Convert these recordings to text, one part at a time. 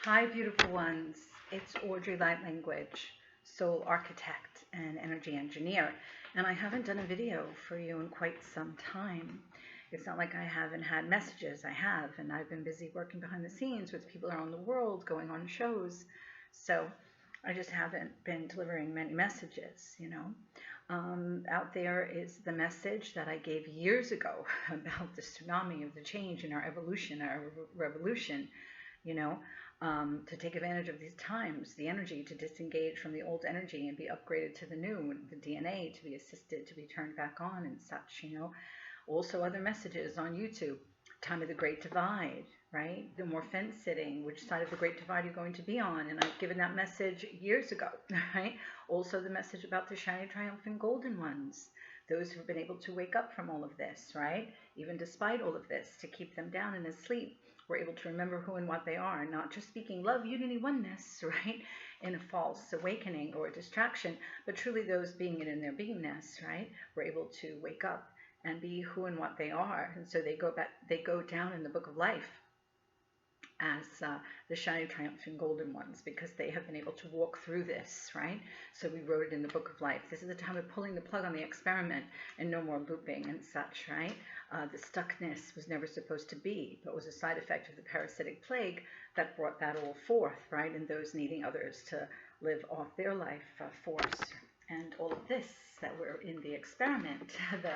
Hi, beautiful ones. It's Audrey Light Language, soul architect and energy engineer. And I haven't done a video for you in quite some time. It's not like I haven't had messages. I have, and I've been busy working behind the scenes with people around the world, going on shows. So I just haven't been delivering many messages. Out there is the message that I gave years ago about the tsunami of the change in our evolution, our revolution, you know, to take advantage of these times, the energy to disengage from the old energy and be upgraded to the new, the DNA to be assisted to be turned back on and such. Also, other messages on YouTube. Time of the Great Divide, right? No more fence sitting. Which side of the Great Divide you're going to be on? And I've given that message years ago, right? Also, the message about the shiny, triumphant, golden ones. Those who've been able to wake up from all of this, right? Even despite all of this, to keep them down and asleep, we're able to remember who and what they are, not just speaking love, unity, oneness, right? In a false awakening or a distraction, but truly those being it in their beingness, right? We're able to wake up and be who and what they are. And so they go down in the book of life as the shiny, triumphant, golden ones because they have been able to walk through this, right? So we wrote it in the book of life. This is the time of pulling the plug on the experiment and no more looping and such, right? The stuckness was never supposed to be, but was a side effect of the parasitic plague that brought that all forth, right? And those needing others to live off their life force and all of this that we're in the experiment, the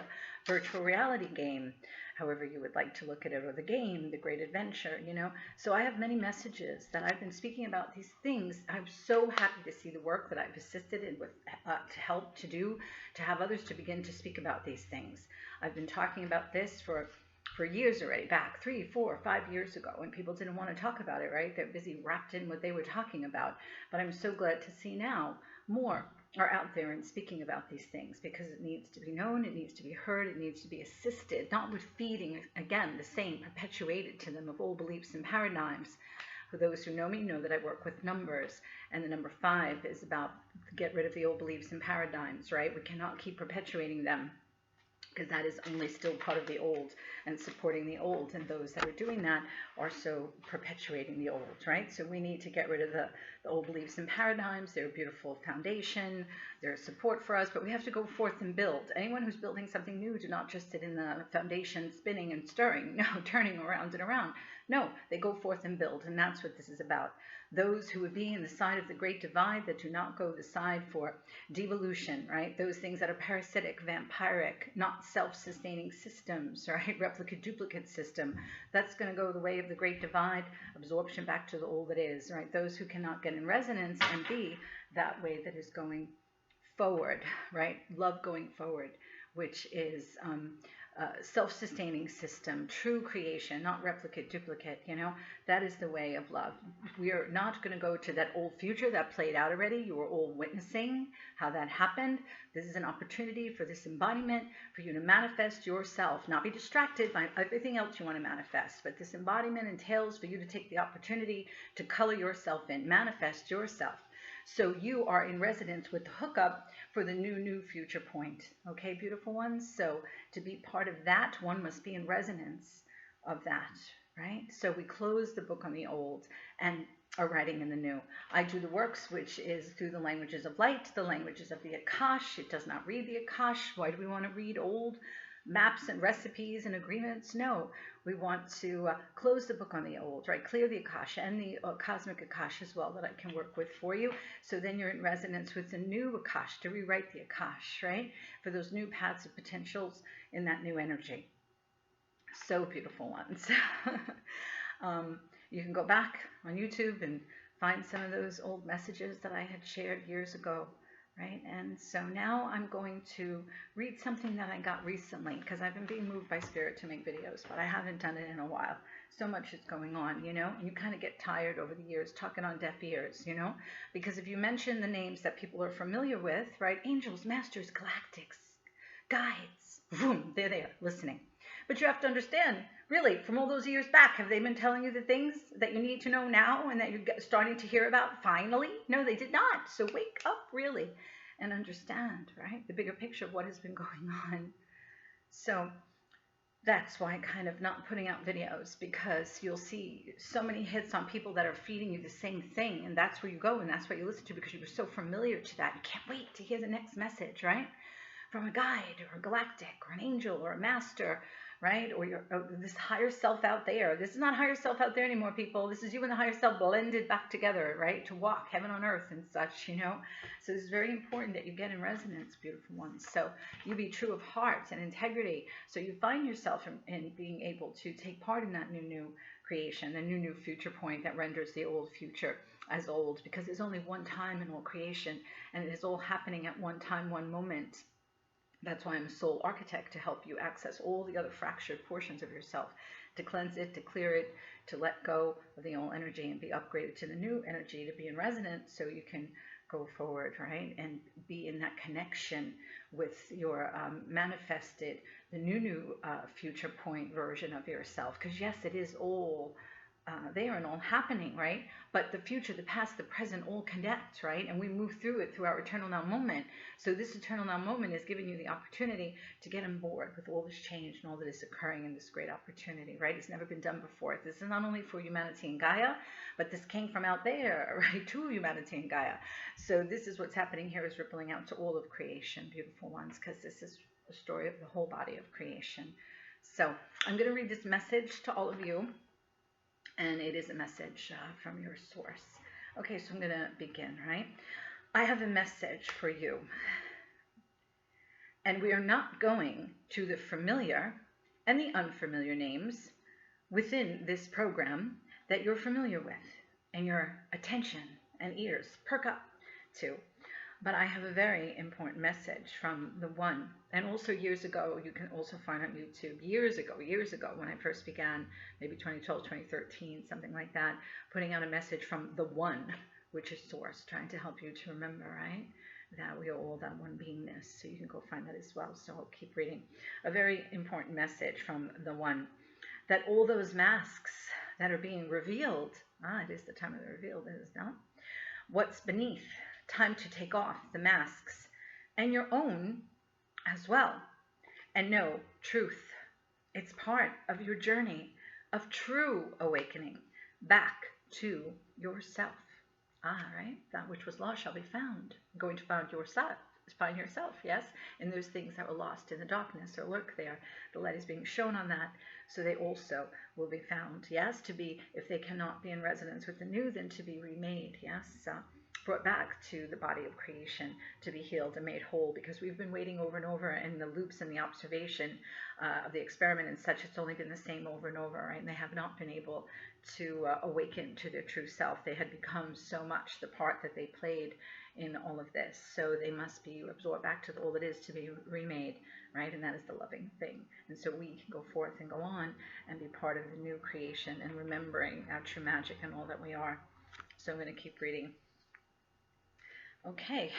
virtual reality game, however you would like to look at it, or the game, the great adventure. So I have many messages that I've been speaking about these things. I'm so happy to see the work that I've assisted in with to help to do, to have others to begin to speak about these things. I've been talking about this for years already, back 3, 4, 5 years ago, when people didn't want to talk about it, right? They're busy wrapped in what they were talking about. But I'm so glad to see now more are out there and speaking about these things because it needs to be known, it needs to be heard, it needs to be assisted, not with feeding, again, the same perpetuated to them of old beliefs and paradigms. For those who know me know that I work with numbers, and the number 5 is about get rid of the old beliefs and paradigms, right? We cannot keep perpetuating them because that is only still part of the old and supporting the old, and those that are doing that are so perpetuating the old, right? So we need to get rid of the old beliefs and paradigms. They're a beautiful foundation, they're a support for us, but we have to go forth and build. Anyone who's building something new do not just sit in the foundation spinning and stirring, no, turning around and around. No, they go forth and build, and that's what this is about. Those who would be in the side of the great divide that do not go the side for devolution, right? Those things that are parasitic, vampiric, not self-sustaining systems, right? Replicate, duplicate system. That's going to go the way of the great divide, absorption back to the all that is, right? Those who cannot get in resonance and be that way that is going forward, right? Love going forward, which is self-sustaining system, true creation, not replicate, duplicate. That is the way of love. We are not going to go to that old future that played out already. You are all witnessing how that happened. This is an opportunity for this embodiment, for you to manifest yourself, not be distracted by everything else you want to manifest, but this embodiment entails for you to take the opportunity to color yourself in, manifest yourself. So you are in resonance with the hookup for the new future point. Okay, beautiful ones? So to be part of that, one must be in resonance of that, right? So we close the book on the old and are writing in the new. I do the works, which is through the languages of light, the languages of the Akash. It does not read the Akash. Why do we want to read old maps and recipes and agreements? No, we want to close the book on the old, right? Clear the Akash and the cosmic Akash as well that I can work with for you. So then you're in resonance with the new Akash to rewrite the Akash, right? For those new paths of potentials in that new energy. So beautiful ones. You can go back on YouTube and find some of those old messages that I had shared years ago. Right, and so now I'm going to read something that I got recently because I've been being moved by spirit to make videos, but I haven't done it in a while. So much is going on, and you kind of get tired over the years talking on deaf ears, because if you mention the names that people are familiar with, right, angels, masters, galactics, guides, boom, there they are, listening. But you have to understand, really, from all those years back, have they been telling you the things that you need to know now and that you're starting to hear about finally? No, they did not. So wake up, really, and understand, right, the bigger picture of what has been going on. So that's why I'm kind of not putting out videos, because you'll see so many hits on people that are feeding you the same thing, and that's where you go and that's what you listen to because you were so familiar to that. You can't wait to hear the next message, right? From a guide or a galactic or an angel or a master, right? Or this higher self out there. This is not higher self out there anymore, people. This is you and the higher self blended back together, right? To walk heaven on earth and such, you know. So it's very important that you get in resonance, beautiful ones. So you be true of heart and integrity. So you find yourself in being able to take part in that new creation, the new future point that renders the old future as old, because there's only one time in all creation, and it is all happening at one time, one moment. That's why I'm a soul architect, to help you access all the other fractured portions of yourself, to cleanse it, to clear it, to let go of the old energy and be upgraded to the new energy, to be in resonance so you can go forward, right? And be in that connection with your manifested, the new future point version of yourself. Because yes, it is all there and all happening, right? But the future, the past, the present all connect, right? And we move through it through our eternal now moment. So this eternal now moment is giving you the opportunity to get on board with all this change and all that is occurring in this great opportunity, right? It's never been done before. This is not only for humanity and Gaia, but this came from out there, right, to humanity and Gaia. So this is what's happening here, is rippling out to all of creation, beautiful ones, because this is a story of the whole body of creation. So I'm going to read this message to all of you. And it is a message from your source. Okay, so I'm going to begin, right? I have a message for you. And we are not going to the familiar and the unfamiliar names within this program that you're familiar with and your attention and ears perk up to. But I have a very important message from the One. And also years ago, you can also find on YouTube, years ago, when I first began, maybe 2012, 2013, something like that, putting out a message from the One, which is Source, trying to help you to remember, right? That we are all that one beingness. So you can go find that as well. So I'll keep reading. A very important message from the One, that all those masks that are being revealed, it is the time of the reveal, it is not. What's beneath? Time to take off the masks, and your own as well, and know truth. It's part of your journey of true awakening back to yourself. Right? That which was lost shall be found. You're going to find yourself, yes? And those things that were lost in the darkness or lurk there, the light is being shown on that, so they also will be found, yes? To be, if they cannot be in resonance with the new, then to be remade, yes? Brought back to the body of creation to be healed and made whole, because we've been waiting over and over in the loops and the observation of the experiment and such. It's only been the same over and over, right? And they have not been able to awaken to their true self. They had become so much the part that they played in all of this. So they must be absorbed back to all that is to be remade, right? And that is the loving thing. And so we can go forth and go on and be part of the new creation and remembering our true magic and all that we are. So I'm going to keep reading. Okay,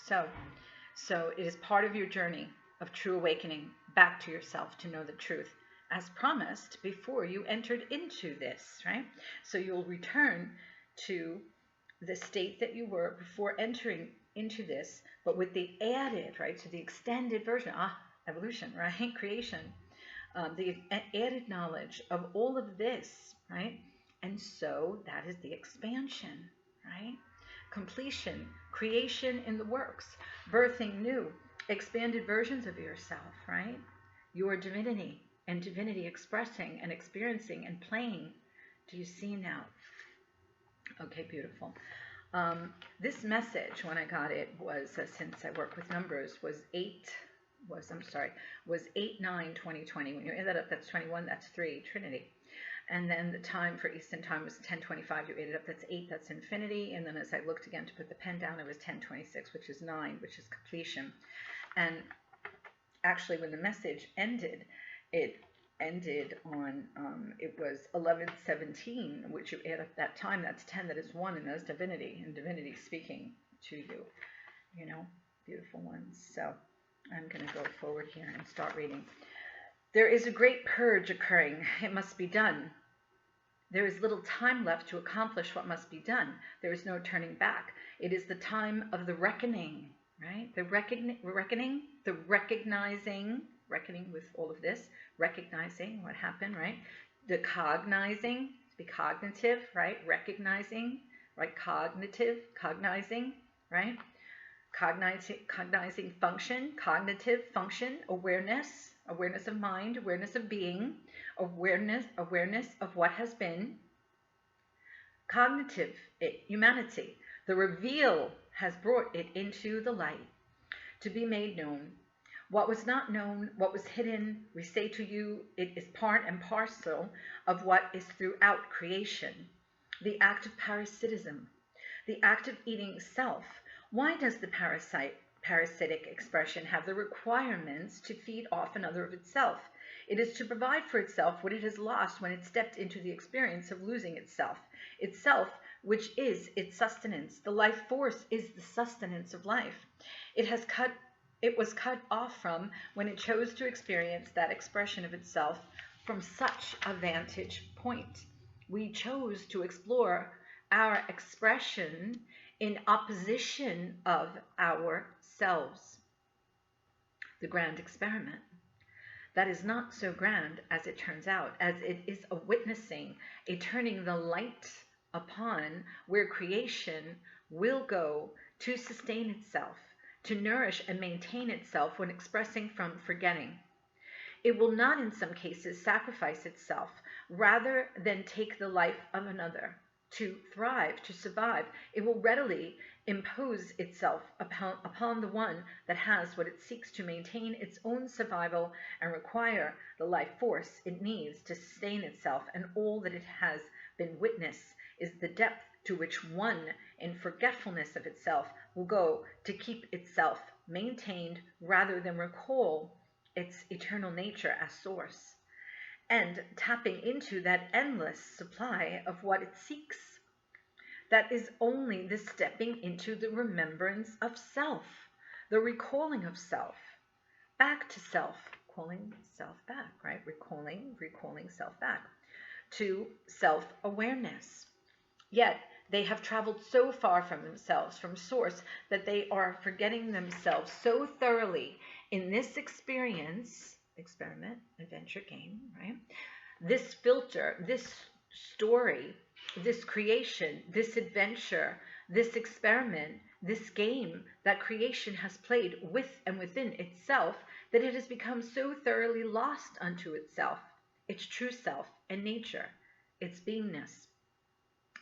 so it is part of your journey of true awakening back to yourself to know the truth, as promised before you entered into this, right? So you'll return to the state that you were before entering into this, but with the added, right? So the extended version, evolution, right? Creation, the added knowledge of all of this, right? And so that is the expansion, right? Completion, creation in the works, birthing new, expanded versions of yourself, right? Your divinity and divinity expressing and experiencing and playing. Do you see now? Okay, beautiful. This message, when I got it, was, since I work with numbers, was 8/9/2020. When you add that up, that's 21, that's 3, Trinity. And then the time for Eastern time was 10:25. You add it up, that's 8, that's infinity. And then as I looked again to put the pen down, it was 10:26, which is 9, which is completion. And actually, when the message ended, it ended on, it was 11:17, which you add up that time, that's 10, that is 1, and that's divinity, and divinity speaking to you, you know, beautiful ones. So I'm going to go forward here and start reading. There is a great purge occurring. It must be done. There is little time left to accomplish what must be done. There is no turning back. It is the time of the reckoning, right? The reckoning, the recognizing, reckoning with all of this, recognizing what happened, right? The cognizing, to be cognitive, right? Recognizing, right? Cognizing, right? Cognizing function, cognitive function, awareness of mind, awareness of being, awareness of what has been. Cognitive, humanity. The reveal has brought it into the light to be made known. What was not known, what was hidden, we say to you, it is part and parcel of what is throughout creation. The act of parasitism, the act of eating self. Why does the parasitic expression have the requirements to feed off another of itself? It is to provide for itself what it has lost when it stepped into the experience of losing itself, which is its sustenance. The life force is the sustenance of life. It was cut off from when it chose to experience that expression of itself from such a vantage point. We chose to explore our expression in opposition of ourselves. The grand experiment. That is not so grand as it turns out, as it is a witnessing, a turning the light upon where creation will go to sustain itself, to nourish and maintain itself when expressing from forgetting. It will not in some cases sacrifice itself rather than take the life of another. To thrive, to survive, it will readily impose itself upon the one that has what it seeks to maintain its own survival and require the life force it needs to sustain itself, and all that it has been witness is the depth to which one, in forgetfulness of itself, will go to keep itself maintained rather than recall its eternal nature as source, and tapping into that endless supply of what it seeks. That is only the stepping into the remembrance of self, the recalling of self, back to self, calling self back, right? Recalling self back to self-awareness. Yet they have traveled so far from themselves, from source, that they are forgetting themselves so thoroughly in this experiment, adventure, game, right? This filter, this story, this creation, this adventure, this experiment, this game that creation has played with and within itself, that it has become so thoroughly lost unto itself, its true self and nature, its beingness,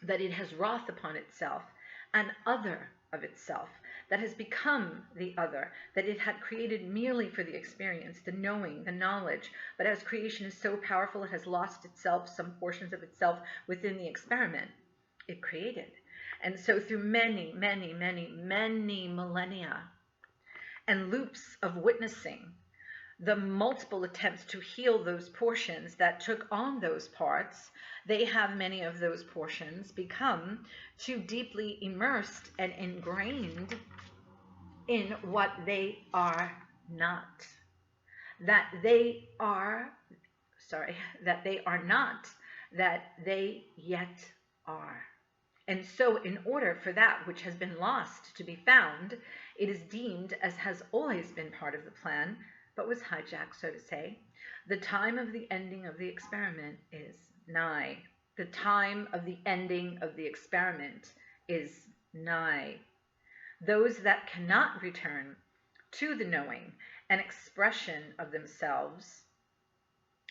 that it has wrath upon itself, an other of itself, that has become the other, that it had created merely for the experience, the knowing, the knowledge. But as creation is so powerful, it has lost itself, some portions of itself within the experiment it created. And so through many, many, many, many millennia and loops of witnessing, the multiple attempts to heal those portions that took on those parts, they have many of those portions become too deeply immersed and ingrained in what they are not. That they are not, that they yet are. And so in order for that which has been lost to be found, it is deemed, as has always been part of the plan, but was hijacked, so to say, the time of the ending of the experiment is nigh. The time of the ending of the experiment is nigh. Those that cannot return to the knowing and expression of themselves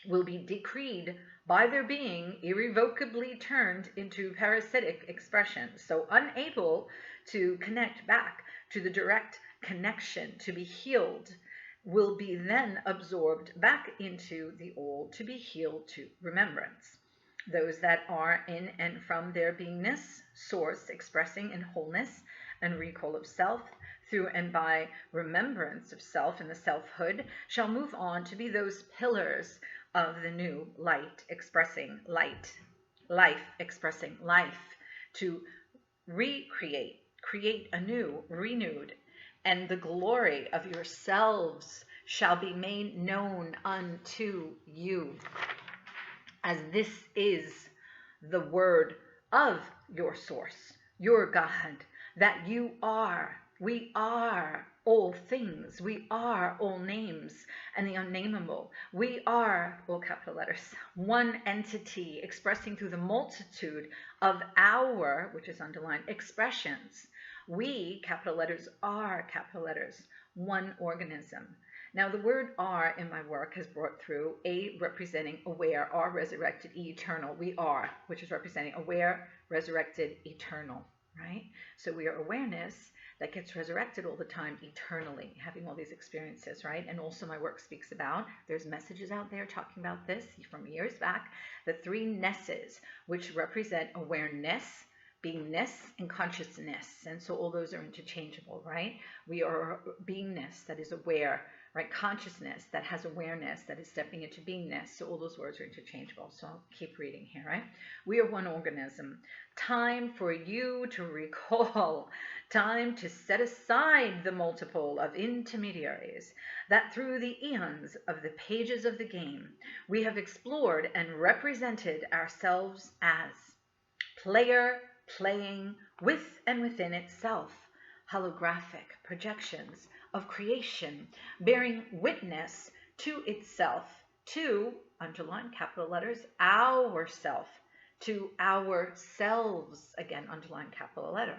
will be decreed by their being irrevocably turned into parasitic expressions, so unable to connect back to the direct connection, to be healed, will be then absorbed back into the old, to be healed to remembrance. Those that are in and from their beingness, source, expressing in wholeness and recall of self, through and by remembrance of self and the selfhood, shall move on to be those pillars of the new light expressing light, life expressing life, to recreate, create anew, renewed, and the glory of yourselves shall be made known unto you, as this is the word of your source, your God, that you are, we are all things. We are all names and the unnameable. We are, all capital letters, one entity expressing through the multitude of our, which is underlined, expressions. We, capital letters, are, capital letters, one organism. Now, the word "are" in my work has brought through A representing aware, R resurrected, E eternal. We are, which is representing aware, resurrected, eternal, right? So we are awareness that gets resurrected all the time eternally, having all these experiences, right? And also my work speaks about, there's messages out there talking about this from years back, the three nesses, which represent awareness, beingness, and consciousness. And so all those are interchangeable, right? We are beingness that is aware, right? Consciousness that has awareness, that is stepping into beingness. So all those words are interchangeable. So I'll keep reading here, right? We are one organism. Time for you to recall, time to set aside the multiple of intermediaries that through the eons of the pages of the game, we have explored and represented ourselves as player, playing with and within itself, holographic projections of creation, bearing witness to itself, to, underline capital letters, ourself, to ourselves, again, underline capital letter,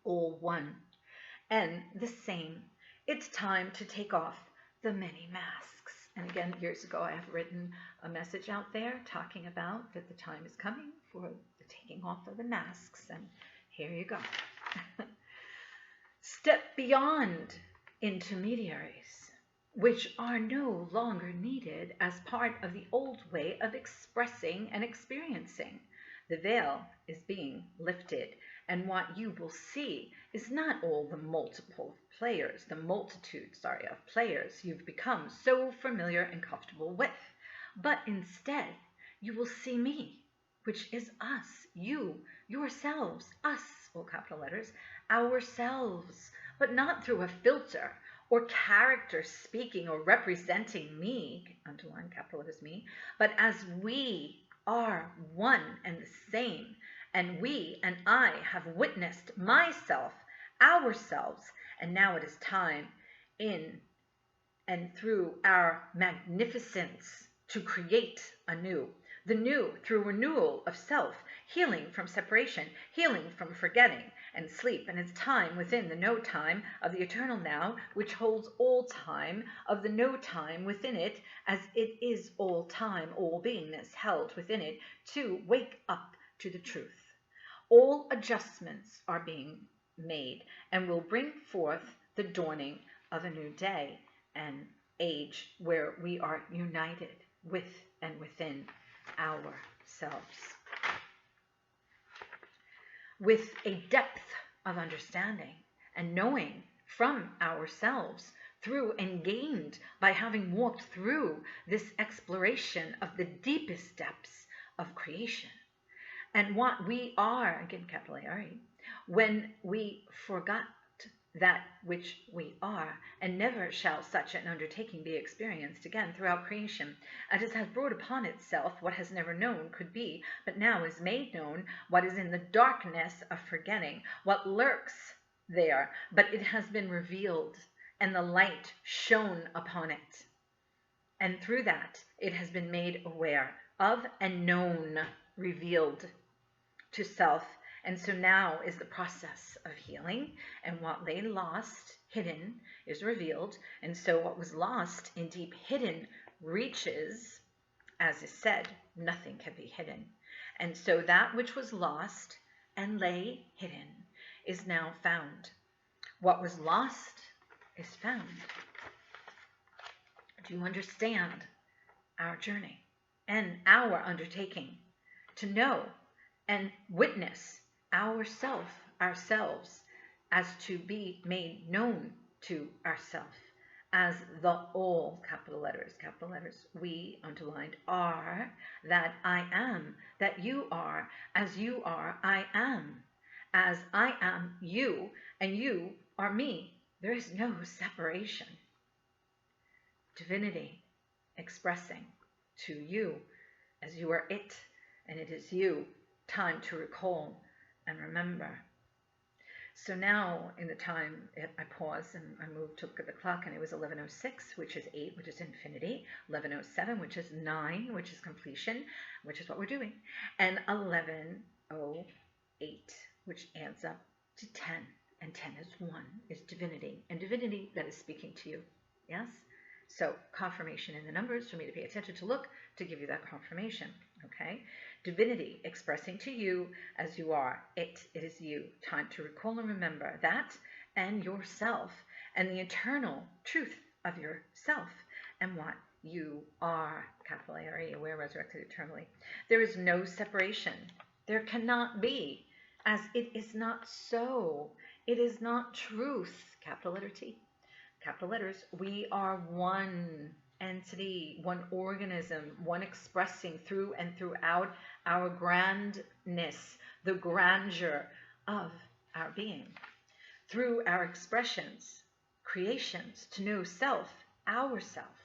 all one and the same. It's time to take off the many masks. And again, years ago, I have written a message out there talking about that the time is coming for the taking off of the masks. And here you go. Step beyond intermediaries, which are no longer needed as part of the old way of expressing and experiencing. The veil is being lifted, and what you will see is not all the multiple players, the multitude, of players you've become so familiar and comfortable with, but instead you will see me, which is us, you, yourselves, us, all capital letters, ourselves, but not through a filter or character speaking or representing me, underline capital letters me, but as we are one and the same, and we and I have witnessed myself, ourselves, and now it is time in and through our magnificence to create anew. The new through renewal of self, healing from separation, healing from forgetting and sleep. And it's time within the no time of the eternal now, which holds all time of the no time within it, as it is all time, all beingness held within it, to wake up to the truth. All adjustments are being made and will bring forth the dawning of a new day and age where we are united with and within ourselves, with a depth of understanding and knowing from ourselves through and gained by having walked through this exploration of the deepest depths of creation. And what we are, again, capital A-R-E, when we forgot that which we are, and never shall such an undertaking be experienced again throughout creation, as it has brought upon itself what has never known could be, but now is made known what is in the darkness of forgetting, what lurks there, but it has been revealed, and the light shone upon it. And through that, it has been made aware of and known, revealed to self. And so now is the process of healing, and what lay lost, hidden, is revealed. And so what was lost in deep hidden reaches, as is said, nothing can be hidden. And so that which was lost and lay hidden is now found. What was lost is found. Do you understand our journey and our undertaking to know and witness ourselves, as to be made known to ourself, as the all, capital letters, we, underlined, are, that I am, that you are, as you are, I am, as I am you, and you are me. There is no separation. Divinity expressing to you as you are it, and it is you. Time to recall and remember. So now in the time, I paused and I moved to look at the clock, and it was 11:06, which is 8, which is infinity, 11:07, which is 9, which is completion, which is what we're doing, and 11:08, which adds up to 10, and 10 is 1, is divinity, and divinity that is speaking to you. Yes? So confirmation in the numbers for me to pay attention to look to give you that confirmation. Okay? Divinity expressing to you as you are. It is you. Time to recall and remember that and yourself and the eternal truth of yourself and what you are. Capital A-R-E, aware, resurrected eternally. There is no separation. There cannot be, as it is not so. It is not truth. Capital letter T. Capital letters. We are one entity, one organism, one expressing through and throughout our grandness, the grandeur of our being. Through our expressions, creations, to know self, ourself.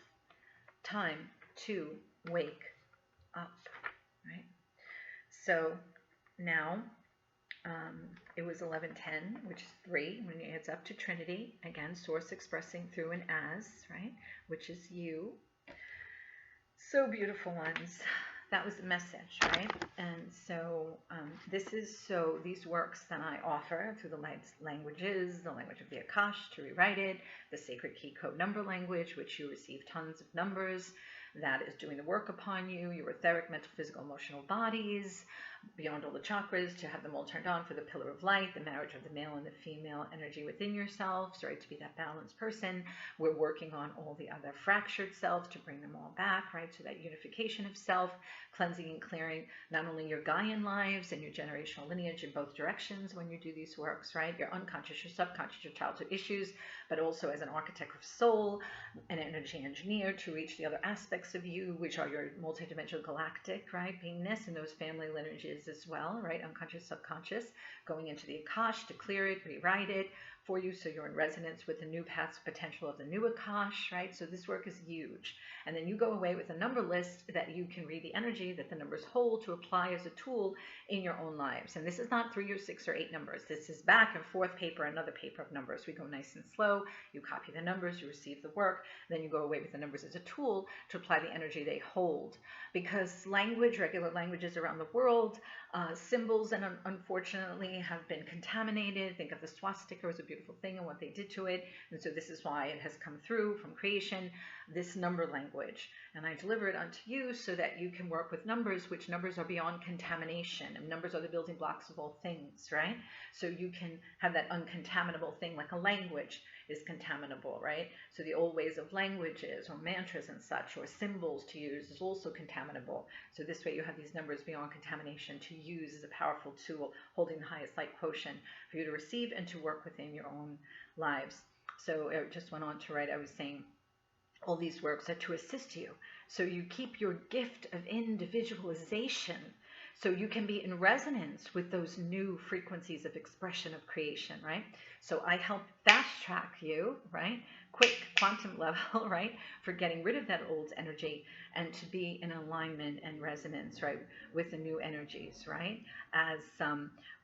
Time to wake up, right? So now it was 11:10, which is 3, when it adds up to Trinity. Again, source expressing through and as, right? Which is you. So beautiful ones. That was the message, right? And so these works that I offer through the light languages, the language of the Akash to rewrite it, the sacred key code number language, which you receive tons of numbers, that is doing the work upon you, your etheric, mental, physical, emotional bodies, beyond all the chakras, to have them all turned on for the pillar of light, the marriage of the male and the female energy within yourselves, right, to be that balanced person. We're working on all the other fractured selves to bring them all back, right, so that unification of self, cleansing and clearing not only your Gaian lives and your generational lineage in both directions when you do these works, right, your unconscious, your subconscious, your childhood issues, but also as an architect of soul, an energy engineer to reach the other aspects of you, which are your multidimensional galactic, right, beingness, and those family lineages as well, right, unconscious, subconscious, going into the Akash to clear it, rewrite it for you, so you're in resonance with the new paths potential of the new Akash, right? So this work is huge. And then you go away with a number list that you can read the energy that the numbers hold to apply as a tool in your own lives. And this is not 3 or 6 or 8 numbers. This is back and forth paper, another paper of numbers. We go nice and slow. You copy the numbers, you receive the work, then you go away with the numbers as a tool to apply the energy they hold. Because language, regular languages around the world, symbols, and unfortunately have been contaminated. Think of the swastika as a beautiful thing and what they did to it. And so this is why it has come through from creation, this number language. And I deliver it unto you so that you can work with numbers, which numbers are beyond contamination. And numbers are the building blocks of all things, right? So you can have that uncontaminable thing, like a language is contaminable, right? So the old ways of languages or mantras and such, or symbols to use, is also contaminable. So this way you have these numbers beyond contamination to use as a powerful tool, holding the highest light quotient for you to receive and to work within your own lives. So it just went on to write, I was saying, all these works are to assist you. So you keep your gift of individualization so you can be in resonance with those new frequencies of expression of creation, right? So I help fast track you, right? Quick quantum level, right? For getting rid of that old energy and to be in alignment and resonance, right? With the new energies, right? As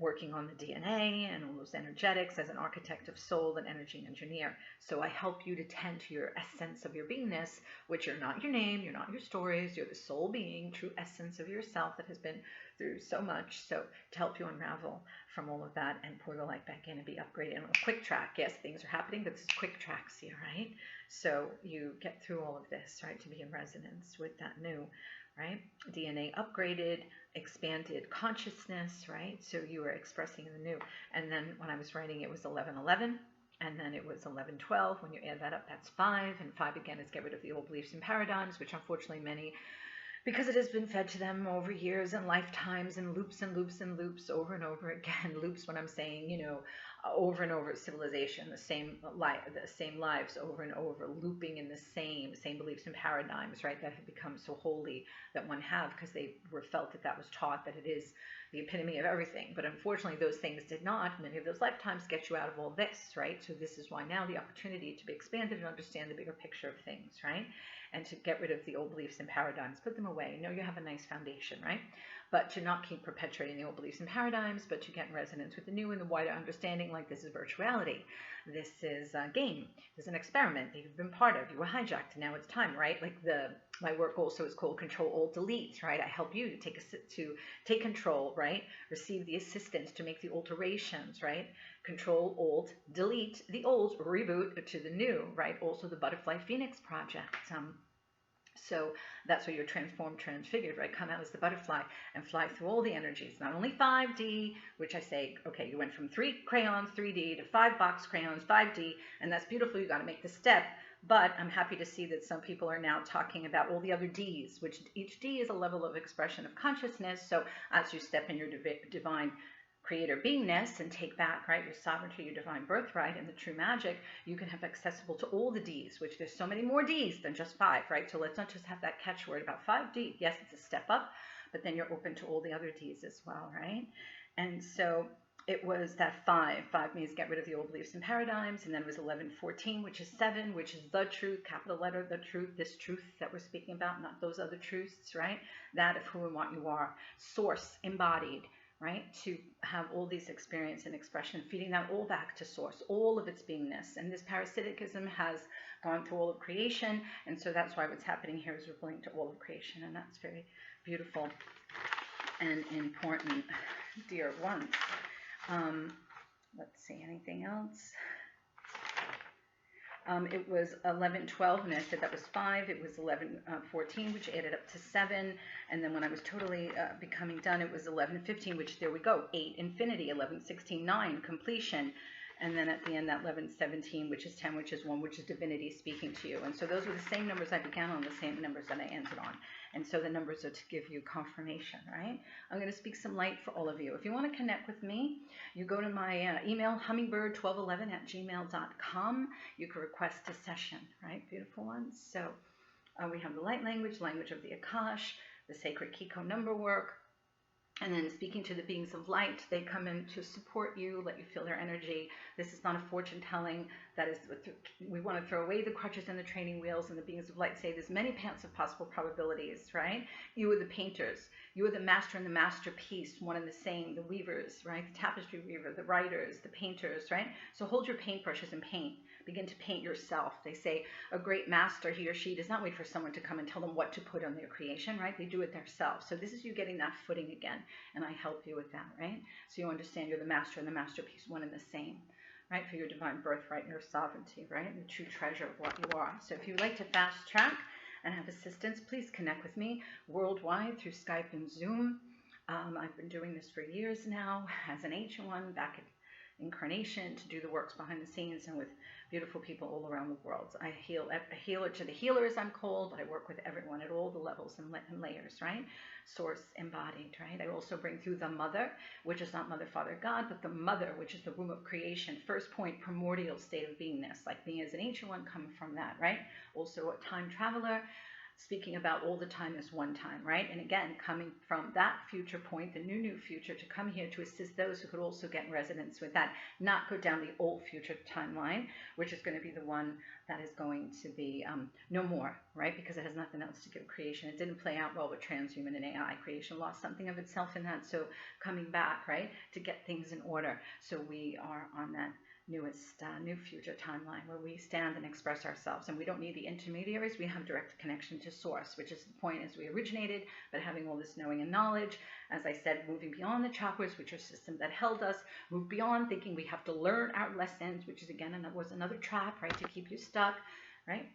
working on the DNA and all those energetics as an architect of soul and energy engineer. So I help you to tend to your essence of your beingness, which are not your name, you're not your stories, you're the soul being, true essence of yourself that has been through so much. So to help you unravel from all of that and pour the light back in and be upgraded and on a quick track. Yes, things are happening, but this is quick tracks here, right? So you get through all of this, right, to be in resonance with that new, right? DNA upgraded, expanded consciousness, right? So you are expressing the new. And then when I was writing, it was 11:11. And then it was 11:12. When you add that up, that's 5. And 5 again is get rid of the old beliefs and paradigms, which unfortunately many, because it has been fed to them over years and lifetimes and loops and loops and loops over and over again. Loops when I'm saying, you know, over and over civilization, the same lives over and over, looping in the same beliefs and paradigms, right, that have become so holy that one have, because they were felt that was taught that it is the epitome of everything. But unfortunately, those things did not. Many of those lifetimes get you out of all this, right? So this is why now the opportunity to be expanded and understand the bigger picture of things, right? and to get rid of the old beliefs and paradigms, put them away. Know you have a nice foundation, right? But to not keep perpetuating the old beliefs and paradigms, but to get in resonance with the new and the wider understanding, like this is virtuality. This is a game. This is an experiment that you've been part of. You were hijacked, and now it's time, right? Like my work also is called Control Alt Delete, right? I help you to take control, right? Receive the assistance to make the alterations, right? Control Alt Delete the old, reboot to the new, right? Also the Butterfly Phoenix Project. So that's where you're transformed, transfigured, right? Come out as the butterfly and fly through all the energies, not only 5D, which I say, okay, you went from 3 crayons, 3D, to 5 box crayons, 5D, and that's beautiful. You got to make the step. But I'm happy to see that some people are now talking about all the other Ds, which each D is a level of expression of consciousness. So as you step in your divine creator beingness and take back, right, your sovereignty, your divine birthright, and the true magic, you can have accessible to all the Ds, which there's so many more Ds than just 5, right? So let's not just have that catchword about 5D. Yes, it's a step up, but then you're open to all the other Ds as well, right? And so it was that 5. 5 means get rid of the old beliefs and paradigms, and then it was 1114, which is 7, which is the truth, capital letter, the truth, this truth that we're speaking about, not those other truths, right? That of who and what you are. Source, embodied, right? To have all these experience and expression, feeding that all back to source, all of its beingness. And this parasiticism has gone through all of creation. And so that's why what's happening here is we're linked to all of creation. And that's very beautiful and important, dear ones. Let's see, anything else? It was 1112, and I said that was 5. It was 1114, which added up to 7. And then when I was totally becoming done, it was 1115, which there we go, 8, infinity, 1116, 9, completion. And then at the end, that 1117, which is 10, which is 1, which is divinity speaking to you. And so those were the same numbers I began on, the same numbers that I ended on. And so the numbers are to give you confirmation, right? I'm going to speak some light for all of you. If you want to connect with me, you go to my email, hummingbird1211@gmail.com. You can request a session, right? Beautiful ones. So we have the light language, language of the Akash, the sacred Kiko number work. And then speaking to the beings of light, they come in to support you, let you feel their energy. This is not a fortune telling. That is, we want to throw away the crutches and the training wheels, and the beings of light say there's many paths of possible probabilities, right? You are the painters. You are the master and the masterpiece, one and the same, the weavers, right? The tapestry weaver, the writers, the painters, right? So hold your paintbrushes and paint. Begin to paint yourself. They say a great master, he or she, does not wait for someone to come and tell them what to put on their creation, right? They do it themselves. So this is you getting that footing again, and I help you with that, right? So you understand you're the master and the masterpiece, one and the same, right? For your divine birthright and your sovereignty, right? The true treasure of what you are. So if you would like to fast track and have assistance, please connect with me worldwide through Skype and Zoom. I've been doing this for years now as an ancient one, back in incarnation, to do the works behind the scenes and with beautiful people all around the world. I heal, a healer to the healers, I'm called, but I work with everyone at all the levels and layers, right? Source embodied, right? I also bring through the mother, which is not mother, father, God, but the mother, which is the womb of creation, first point, primordial state of beingness, like me as an ancient one coming from that, right? Also a time traveler, speaking about all the time as one time, right? And again, coming from that future point, the new future, to come here to assist those who could also get in resonance with that, not go down the old future timeline, which is going to be the one that is going to be no more, right? Because it has nothing else to give creation. It didn't play out well with transhuman and AI. Creation lost something of itself in that. So coming back, right, to get things in order. So we are on that newest new future timeline where we stand and express ourselves, and we don't need the intermediaries. We have direct connection to source, which is the point as we originated, but having all this knowing and knowledge, as I said, moving beyond the chakras, which are systems that held us, move beyond thinking we have to learn our lessons, which is again was another trap, right, to keep you stuck, right?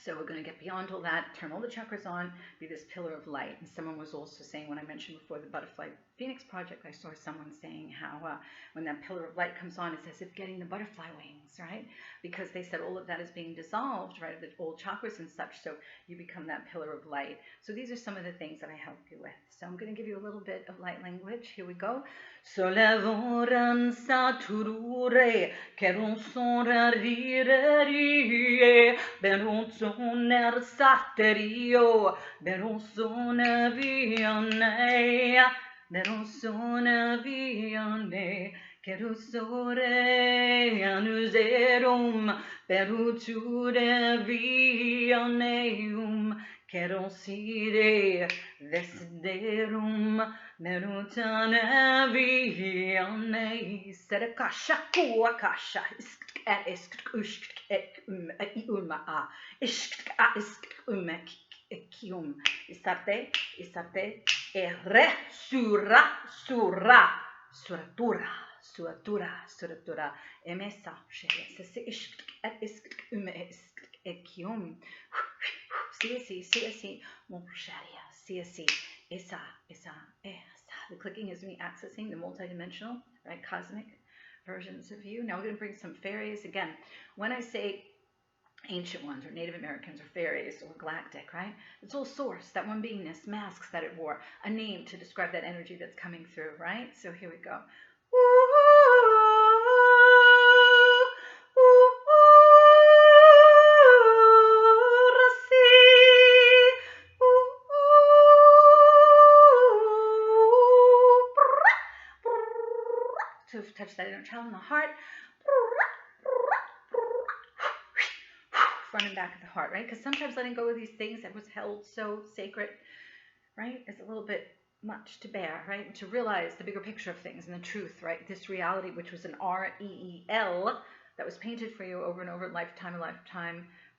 So we're going to get beyond all that, turn all the chakras on, be this pillar of light. And someone was also saying, when I mentioned before the Butterfly Phoenix Project, I saw someone saying how when that pillar of light comes on, it's as if getting the butterfly wings, right? Because they said all of that is being dissolved, right, the old chakras and such, so you become that pillar of light. So these are some of the things that I help you with. So I'm going to give you a little bit of light language. Here we go. Solevoran saturure, keron sorarire, beron soner saterio, beron soner viane, beron soner viane, Kerusore anuserum peruture vioneum kerosire desiderum merutane vione serekasha kuakasha isk usk uma a isk kium isarte ere suratura emesa se isk ekium si mon sharia si esa. The clicking is me accessing the multidimensional, right, cosmic versions of you. Now we're going to bring some fairies again. When I say ancient ones or Native Americans or fairies or galactic, right? It's all source, that one beingness, masks that it wore, a name to describe that energy that's coming through, right? So here we go. To touch that inner child in the heart. Front and back of the heart, right? Because sometimes letting go of these things that was held so sacred, right, is a little bit much to bear, right? To realize the bigger picture of things and the truth, right? This reality, which was an REEL that was painted for you over and over, lifetime,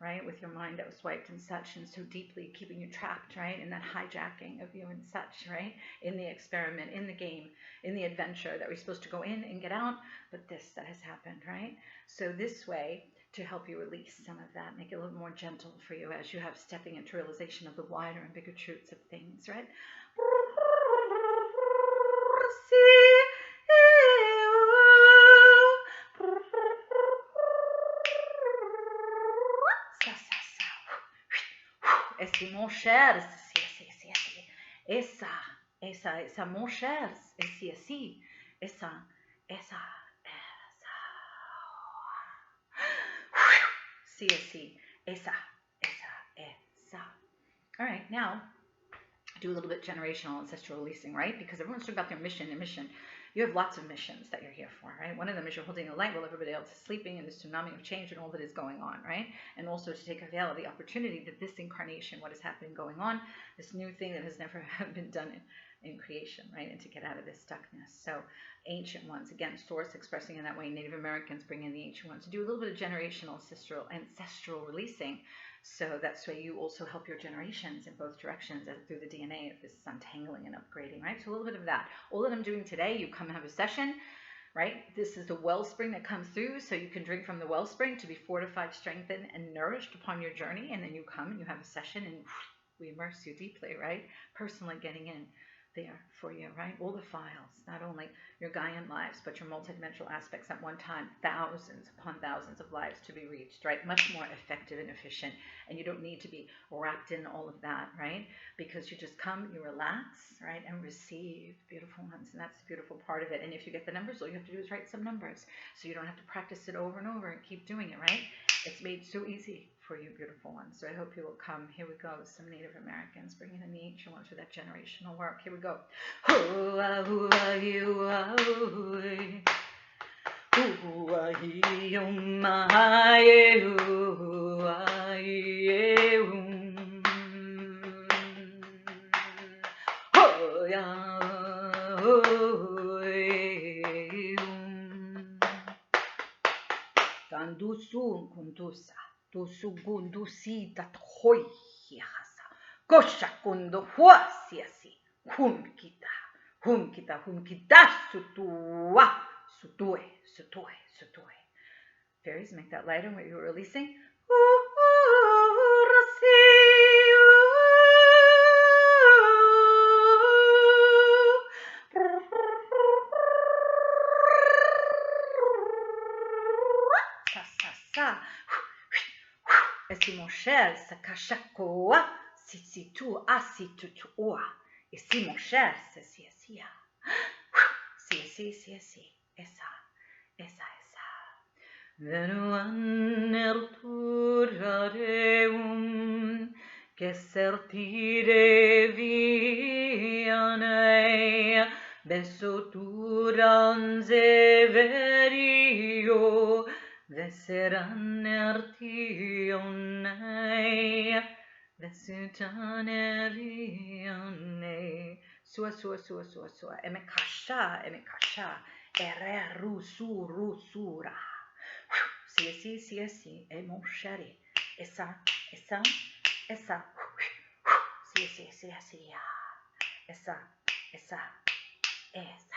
right? With your mind that was wiped and such, and so deeply keeping you trapped, right? In that hijacking of you and such, right? In the experiment, in the game, in the adventure that we're supposed to go in and get out, but this that has happened, right? So this way, to help you release some of that, make it a little more gentle for you as you have stepping into realization of the wider and bigger truths of things, right? Esse mon cher, essa mon cher, essa. Esa. All right, now do a little bit generational ancestral releasing, right? Because everyone's talking about their mission. You have lots of missions that you're here for, right? One of them is you're holding a light while everybody else is sleeping in this tsunami of change and all that is going on, right? And also to take avail of the opportunity that this incarnation, what is happening, going on, this new thing that has never been done in creation, right? And to get out of this stuckness. So ancient ones, again, source expressing in that way. Native Americans bring in the ancient ones to do a little bit of generational ancestral releasing. So that's why you also help your generations in both directions through the DNA of this untangling and upgrading, right? So a little bit of that. All that I'm doing today, you come and have a session, right? This is the wellspring that comes through, so you can drink from the wellspring to be fortified, strengthened, and nourished upon your journey. And then you come and you have a session and we immerse you deeply, right? Personally getting in there for you, right? All the files, not only your Gaian lives, but your multidimensional aspects at one time, thousands upon thousands of lives to be reached, right? Much more effective and efficient. And you don't need to be wrapped in all of that, right? Because you just come, you relax, right? And receive, beautiful ones. And that's the beautiful part of it. And if you get the numbers, all you have to do is write some numbers. So you don't have to practice it over and over and keep doing it, right? It's made so easy for you, beautiful ones. So I hope you will come. Here we go. Some Native Americans bringing in the ancient ones for that generational work. Here we go. Kandusun kundusa. Tusugundusita hoyhasa. Kosha kundo huasiasi. Humkita sutue. Fairies, make that lighter what you were releasing. Esse mon cher, sa cachacoa, si tu asitutua. Esse mon cher, si. Essa. Venuan ertura deum, que sertire viane, besoturan zeverio, veserannertionei, vesutanerione. Sua, sua, sua, sua, sua. Emekasha, emekasha. Ere rusu, rusura. Si, si, si. E mon chéri. Essa, essa, essa. Si, si, si, si. Essa, essa, essa.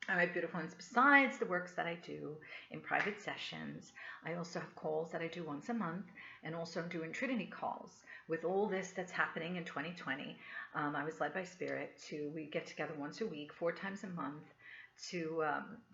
All right, beautiful ones. Besides the works that I do in private sessions, I also have calls that I do once a month, and also I'm doing Trinity calls. With all this that's happening in 2020, I was led by Spirit we get together once a week, 4 times a month, to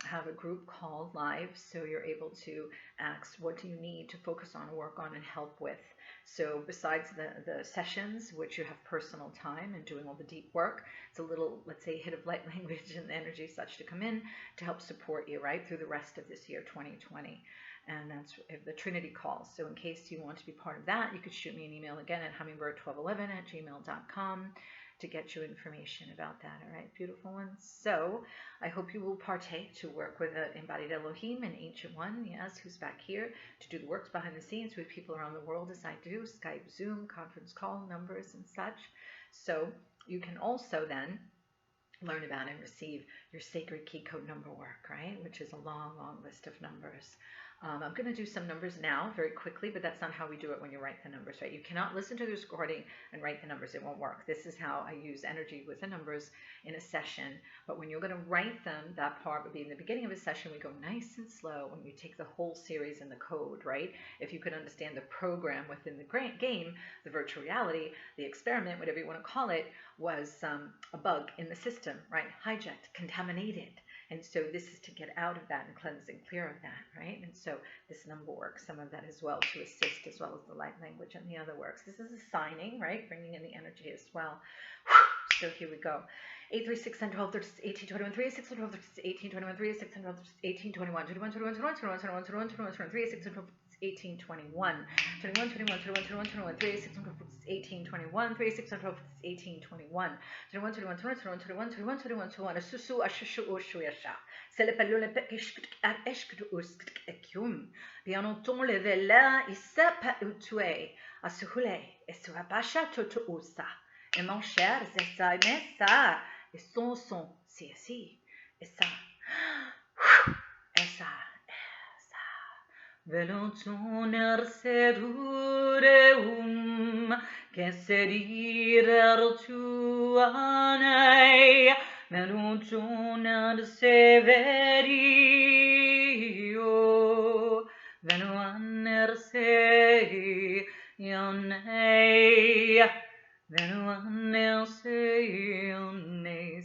have a group call live, so you're able to ask what do you need to focus on, work on, and help with. So besides the sessions, which you have personal time and doing all the deep work, it's a little, let's say, hit of light language and energy such to come in to help support you right through the rest of this year 2020. And that's the Trinity calls. So in case you want to be part of that, you could shoot me an email again at hummingbird1211@gmail.com to get you information about that. All right, beautiful ones. So I hope you will partake to work with an embodied Elohim, an ancient one, yes, who's back here to do the works behind the scenes with people around the world as I do, Skype, Zoom, conference call numbers and such. So you can also then learn about and receive your sacred key code number work, right? Which is a long, long list of numbers. I'm going to do some numbers now very quickly, but that's not how we do it when you write the numbers, right? You cannot listen to the recording and write the numbers. It won't work. This is how I use energy with the numbers in a session. But when you're going to write them, that part would be in the beginning of a session. We go nice and slow when you take the whole series and the code, right? If you could understand the program within the game, the virtual reality, the experiment, whatever you want to call it, was a bug in the system, right? Hijacked, contaminated. And so this is to get out of that and cleanse and clear of that, right? And so this number works, some of that as well, to assist, as well as the light language and the other works. This is a signing, right? Bringing in the energy as well. So here we go. 836 and 12 18 21 36 and 12 18 21 36 and 12 18 21 21 21 21 21 21 21 21 36 and 12 18 21 21 21 21 21 21 36 and 12 18 21 36 and 12 18 21 21 21 21 21 21 21 21 susu ashushu ushuyasha c'est le palo le pekish at eshkdu uskkum bien entend le vela isapa utue asuhule esuapasha toto usa. Et mon cher, c'est ça, mais ça, et son, c'est ici, et ça, et ça, et ça. Velotuner sedureum, que sedirer tuanei, velotuner severio, veloaner se yonei.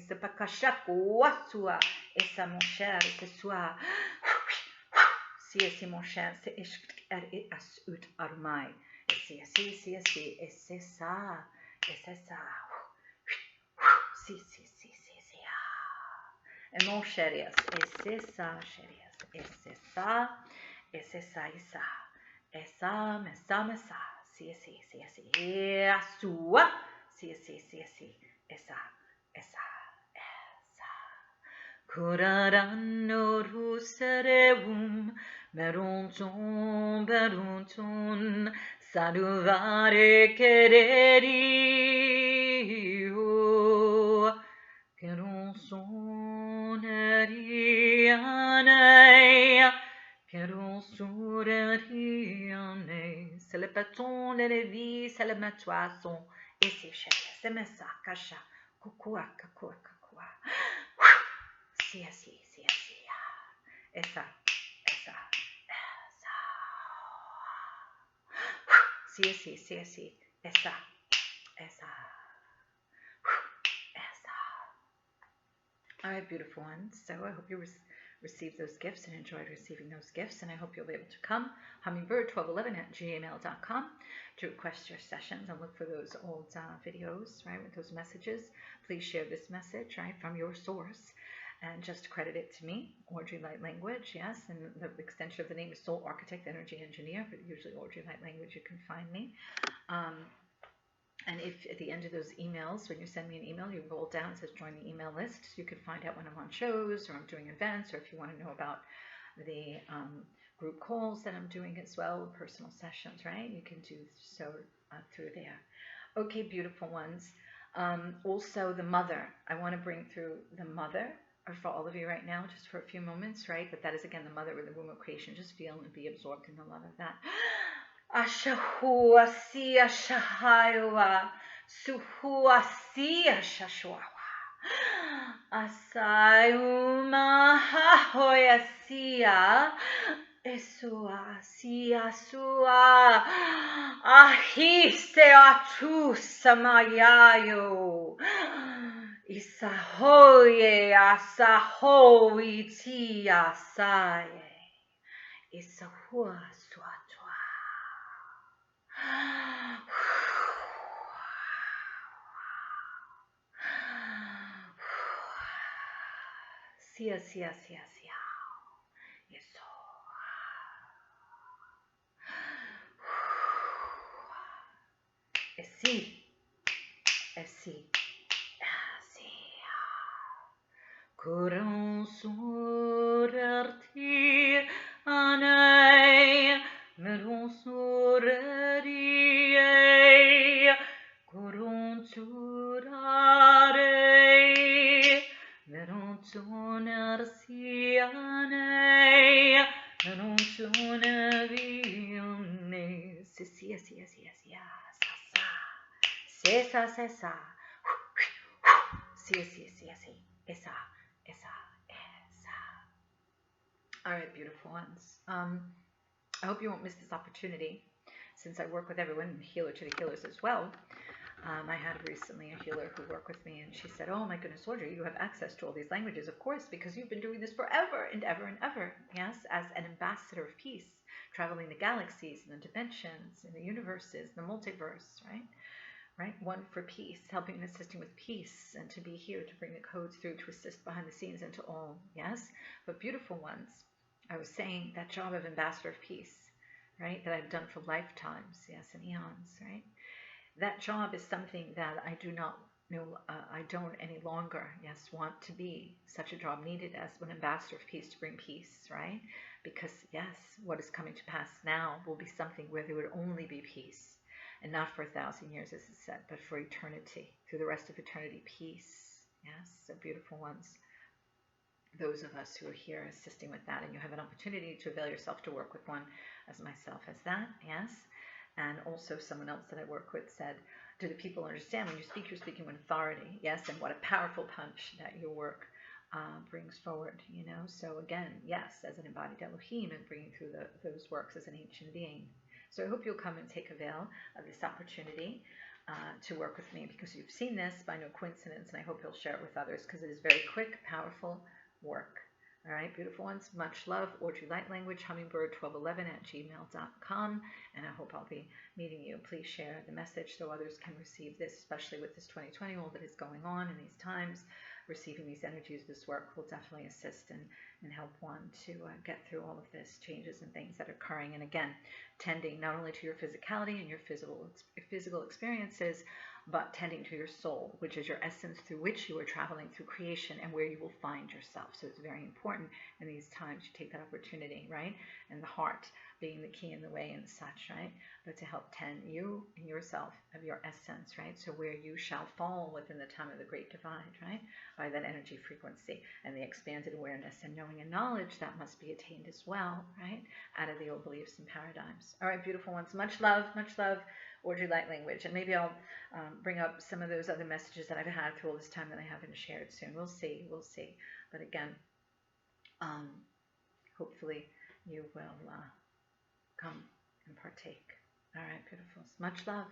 C'est pas qu'à chaque fois, et ça, mon cher, ce soir. Si, mon cher, c'est ut armai. Si, et c'est ça, et c'est ça. Si. Et mon chéri, et c'est ça, chéri, et c'est ça, et c'est ça, et ça. Et ça, mais ça. Si, et sua, si, esa. Curaranno ruserevum, beronton, saluvare quererio, che non sonerianei, che non surerianei. C'est le bâton, les vies, c'est le matoisson. Et c'est cher, c'est mes sacs, cacha, coucoua. Si. Et ça. Si. Et ça. All right, beautiful ones. So I hope you received those gifts and enjoyed receiving those gifts, and I hope you'll be able to come hummingbird1211@gmail.com to request your sessions and look for those old videos, right, with those messages. Please share this message, right, from your source, and just credit it to me, Audrey Light Language, yes, and the extension of the name is Soul Architect Energy Engineer, but usually Audrey Light Language, you can find me. And if at the end of those emails, when you send me an email, you roll down, it says join the email list. So you can find out when I'm on shows or I'm doing events, or if you want to know about the group calls that I'm doing as well, personal sessions, right? You can do so through there. Okay, beautiful ones. Also, the mother. I want to bring through the mother for all of you right now, just for a few moments, right? But that is again the mother with the womb of creation. Just feel and be absorbed in the love of that. Ashahua sia shahaua suhua sia shashua asayuma hahoya sia esua sia sua ahise atu samayayo isahoye asahoy ti asaye isahua suatua. Sia, sia, sia, sia. Eso. Esi. Esi. Esi. Kuron surerti anei. Meron sureri. Kuron surare. Meron tunersiane. Meron tunevione. Sia, sia, sia, sia. Sasa. Sesa, sesa. Sia, sia, sia, sia. Esa, esa, esa. All right, beautiful ones. I hope you won't miss this opportunity, since I work with everyone, healer to the healers as well. I had recently a healer who worked with me, and she said, "Oh my goodness, Audrey, you have access to all these languages, of course, because you've been doing this forever and ever and ever." Yes, as an ambassador of peace, traveling the galaxies and the dimensions and the universes, the multiverse, right? Right? One for peace, helping and assisting with peace, and to be here to bring the codes through, to assist behind the scenes and to all. Yes, but beautiful ones. I was saying that job of ambassador of peace, right? That I've done for lifetimes, yes, and eons, right? That job is something that I do not know, I don't any longer, yes, want to be such a job needed as an ambassador of peace to bring peace, right? Because, yes, what is coming to pass now will be something where there would only be peace, and not for 1,000 years, as it said, but for eternity, through the rest of eternity, peace. Yes, so beautiful ones. Those of us who are here assisting with that, and you have an opportunity to avail yourself to work with one as myself as that, yes. And also someone else that I work with said, do the people understand when you speak, you're speaking with authority, yes, and what a powerful punch that your work brings forward, you know. So again, yes, as an embodied Elohim and bringing through those works as an ancient being. So I hope you'll come and take avail of this opportunity to work with me, because you've seen this by no coincidence, and I hope you'll share it with others, because it is very quick, powerful work. All right, beautiful ones, much love. Audrey Light Language, hummingbird1211@gmail.com, and I hope I'll be meeting you. Please share the message so others can receive this, especially with this 2020, all that is going on in these times. Receiving these energies, this work will definitely assist and help one to get through all of this changes and things that are occurring. And again, tending not only to your physicality and your physical experiences, but tending to your soul, which is your essence through which you are traveling through creation and where you will find yourself. So it's very important in these times you take that opportunity, right? And the heart being the key in the way and such, right? But to help tend you and yourself of your essence, right? So where you shall fall within the time of the great divide, right? By that energy frequency and the expanded awareness and knowing and knowledge that must be attained as well, right? Out of the old beliefs and paradigms. All right, beautiful ones. Much love, Audrey Light Language. And maybe I'll bring up some of those other messages that I've had through all this time that I haven't shared soon. We'll see. But again, hopefully you will come and partake. All right, beautifuls. Much love.